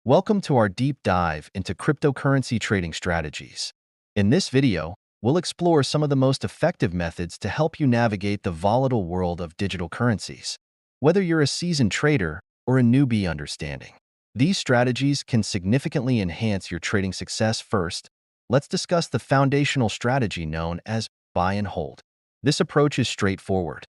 Welcome to our deep dive into cryptocurrency trading strategies. In this video, we'll explore some of the most effective methods to help you navigate the volatile world of digital currencies. Whether you're a seasoned trader or a newbie understanding, these strategies can significantly enhance your trading success. First, let's discuss the foundational strategy known as buy and hold. This approach is straightforward.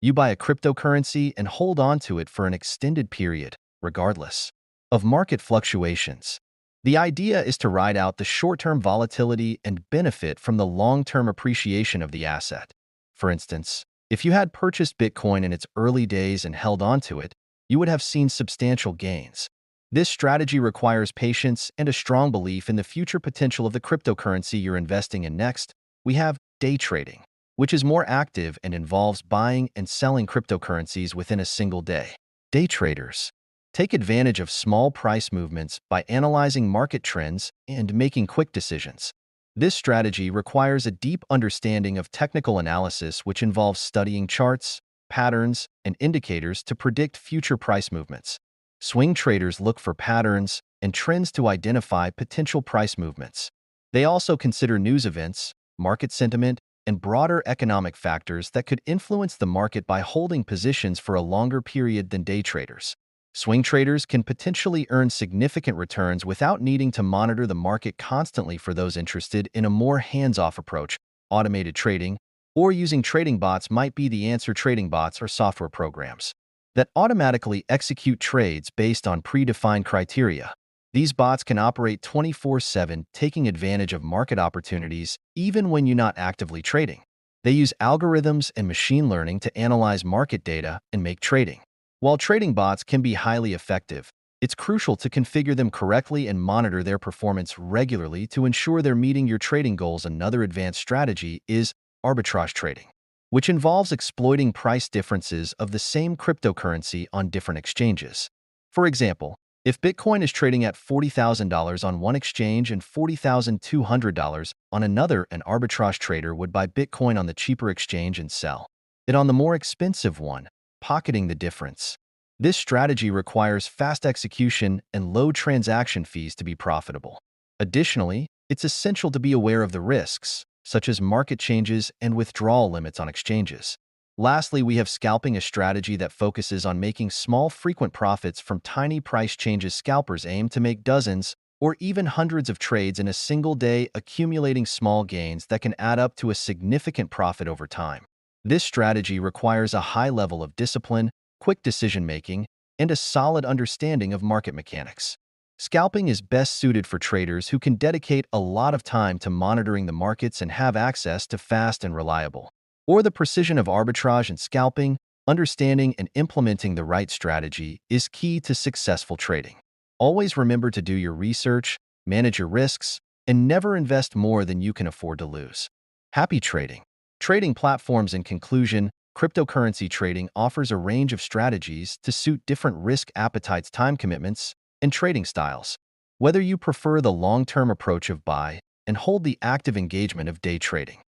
You buy a cryptocurrency and hold on to it for an extended period, regardless of market fluctuations. The idea is to ride out the short-term volatility and benefit from the long-term appreciation of the asset. For instance, if you had purchased Bitcoin in its early days and held on to it, you would have seen substantial gains. This strategy requires patience and a strong belief in the future potential of the cryptocurrency you're investing in. Next, we have day trading, which is more active and involves buying and selling cryptocurrencies within a single day. Day traders take advantage of small price movements by analyzing market trends and making quick decisions. This strategy requires a deep understanding of technical analysis, which involves studying charts, patterns, and indicators to predict future price movements. Swing traders look for patterns and trends to identify potential price movements. They also consider news events, market sentiment, and broader economic factors that could influence the market by holding positions for a longer period than day traders. Swing traders can potentially earn significant returns without needing to monitor the market constantly. For those interested in a more hands-off approach, automated trading or using trading bots might be the answer. Trading bots are software programs that automatically execute trades based on predefined criteria. These bots can operate 24/7, taking advantage of market opportunities even when you're not actively trading. They use algorithms and machine learning to analyze market data and make trading. While trading bots can be highly effective, it's crucial to configure them correctly and monitor their performance regularly to ensure they're meeting your trading goals. Another advanced strategy is arbitrage trading, which involves exploiting price differences of the same cryptocurrency on different exchanges. For example, if Bitcoin is trading at $40,000 on one exchange and $40,200 on another, an arbitrage trader would buy Bitcoin on the cheaper exchange and sell it on the more expensive one, pocketing the difference. This strategy requires fast execution and low transaction fees to be profitable. Additionally, it's essential to be aware of the risks, such as market changes and withdrawal limits on exchanges. Lastly, we have scalping, a strategy that focuses on making small, frequent profits from tiny price changes. Scalpers aim to make dozens or even hundreds of trades in a single day, accumulating small gains that can add up to a significant profit over time. This strategy requires a high level of discipline, quick decision-making, and a solid understanding of market mechanics. Scalping is best suited for traders who can dedicate a lot of time to monitoring the markets and have access to fast and reliable, or the precision of arbitrage and scalping. Understanding and implementing the right strategy is key to successful trading. Always remember to do your research, manage your risks, and never invest more than you can afford to lose. Happy trading. Trading platforms. In conclusion, cryptocurrency trading offers a range of strategies to suit different risk appetites, time commitments, and trading styles. Whether you prefer the long-term approach of buy and hold the active engagement of day trading,